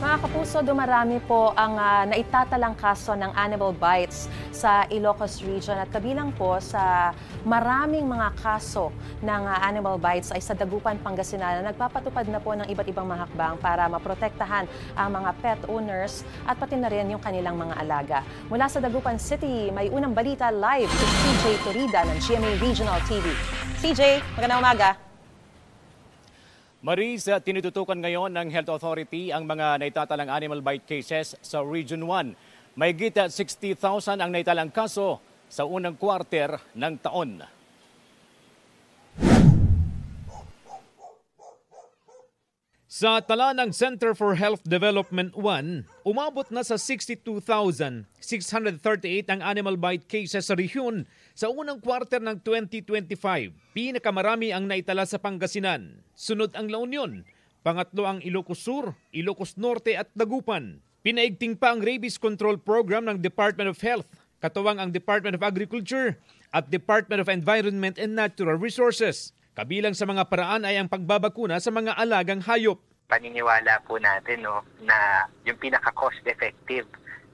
Mga kapuso, dumarami po ang naitatalang kaso ng animal bites sa Ilocos Region at kabilang po sa maraming mga kaso ng animal bites ay sa Dagupan, Pangasinan na nagpapatupad na po ng iba't ibang mga hakbang para maprotektahan ang mga pet owners at pati na rin yung kanilang mga alaga. Mula sa Dagupan City, may unang balita live si CJ Torida ng GMA Regional TV. CJ, magandang umaga. Maris, tinututukan ngayon ng Health Authority ang mga naitatalang animal bite cases sa Region 1. May gita 60,000 ang naitalang kaso sa unang quarter ng taon. Sa tala ng Center for Health Development 1, umabot na sa 62,638 ang animal bite cases sa rehiyon sa unang quarter ng 2025. Pinakamarami ang naitala sa Pangasinan. Sunod ang La Union, pangatlo ang Ilocos Sur, Ilocos Norte at Dagupan. Pinaigting pa ang rabies control program ng Department of Health, katuwang ang Department of Agriculture at Department of Environment and Natural Resources. Kabilang sa mga paraan ay ang pagbabakuna sa mga alagang hayop. Paniniwala po natin na yung pinaka-cost-effective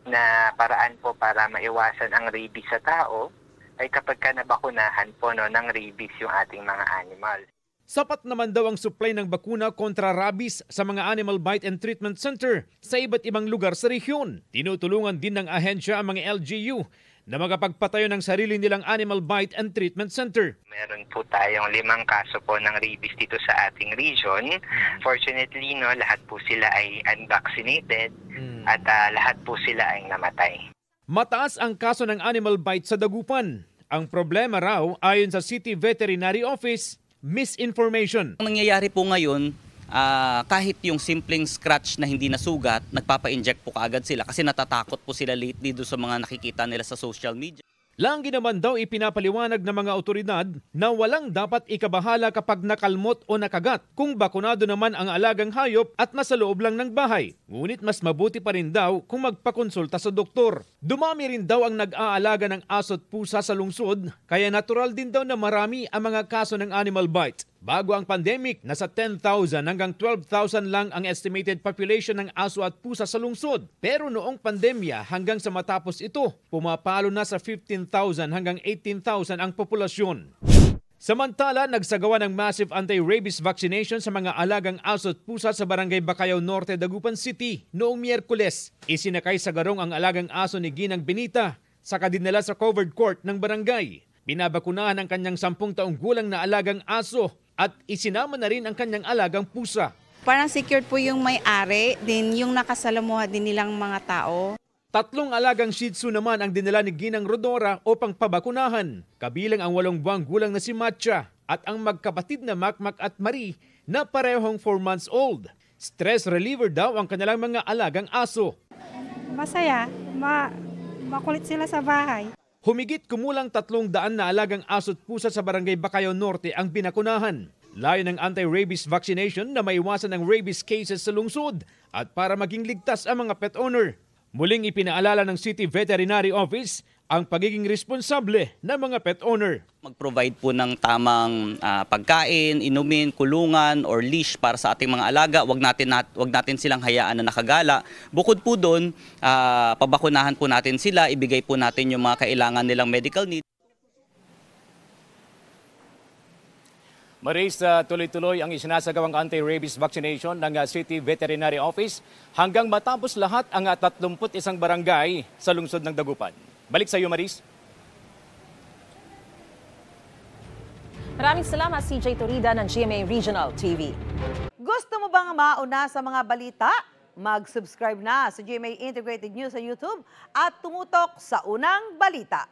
na paraan po para maiwasan ang rabies sa tao ay kapag ka nabakunahan po ng rabies yung ating mga animal. Sapat naman daw ang supply ng bakuna kontra rabies sa mga Animal Bite and Treatment Center sa iba't ibang lugar sa rehiyon. Tinutulungan din ng ahensya ang mga LGU na magpagpatayo ng sarili nilang Animal Bite and Treatment Center. Meron po tayong 5 kaso po ng rabies dito sa ating region. Fortunately, lahat po sila ay unvaccinated at lahat po sila ay namatay. Mataas ang kaso ng animal bite sa Dagupan. Ang problema raw, ayon sa City Veterinary Office, misinformation. Ang nangyayari po ngayon, kahit yung simpleng scratch na hindi nasugat, nagpapa-inject po kaagad sila kasi natatakot po sila lately doon sa mga nakikita nila sa social media. Lagi naman daw ipinapaliwanag ng mga otoridad na walang dapat ikabahala kapag nakalmot o nakagat kung bakunado naman ang alagang hayop at nasa loob lang ng bahay. Ngunit mas mabuti pa rin daw kung magpakonsulta sa doktor. Dumami rin daw ang nag-aalaga ng aso at pusa sa lungsod, kaya natural din daw na marami ang mga kaso ng animal bite. Bago ang pandemic, nasa 10,000 hanggang 12,000 lang ang estimated population ng aso at pusa sa lungsod. Pero noong pandemya hanggang sa matapos ito, pumapalo na sa 15,000 hanggang 18,000 ang populasyon. Samantala, nagsagawa ng massive anti-rabies vaccination sa mga alagang aso at pusa sa Barangay Bacayao Norte, Dagupan City noong Miyerkules. Isinakay sa garong ang alagang aso ni Ginang Benita sa dinala sa covered court ng barangay. Binabakunahan ang kanyang 10 taong gulang na alagang aso at isinama na rin ang kanyang alagang pusa. Parang secured po yung may-ari, din yung nakasalamuha din nilang mga tao. 3 alagang Shih Tzu naman ang dinala ni Ginang Rodora upang pabakunahan. Kabilang ang 8 buwang gulang na si Matcha at ang magkapatid na Makmak at Marie na parehong 4 months old. Stress reliever daw ang kanilang mga alagang aso. Masaya, makulit sila sa bahay. Humigit kumulang 300 na alagang aso at pusa sa Barangay Bacayao Norte ang binakunahan. Layo ng anti-rabies vaccination na maiwasan ang rabies cases sa lungsod at para maging ligtas ang mga pet owner. Muling ipinaalala ng City Veterinary Office ang pagiging responsable ng mga pet owner. Mag-provide po ng tamang pagkain, inumin, kulungan or leash para sa ating mga alaga. Wag natin silang hayaan na nakagala. Bukod po doon, pabakunahan po natin sila, ibigay po natin yung mga kailangan nilang medical needs. Maris, tuloy-tuloy ang isinasagawang anti-rabies vaccination ng City Veterinary Office hanggang matapos lahat ang 31 barangay sa lungsod ng Dagupan. Balik sa iyo, Maris. Maraming salamat, CJ Torida ng GMA Regional TV. Gusto mo bang mauna sa mga balita? Mag-subscribe na sa GMA Integrated News sa YouTube at tumutok sa unang balita.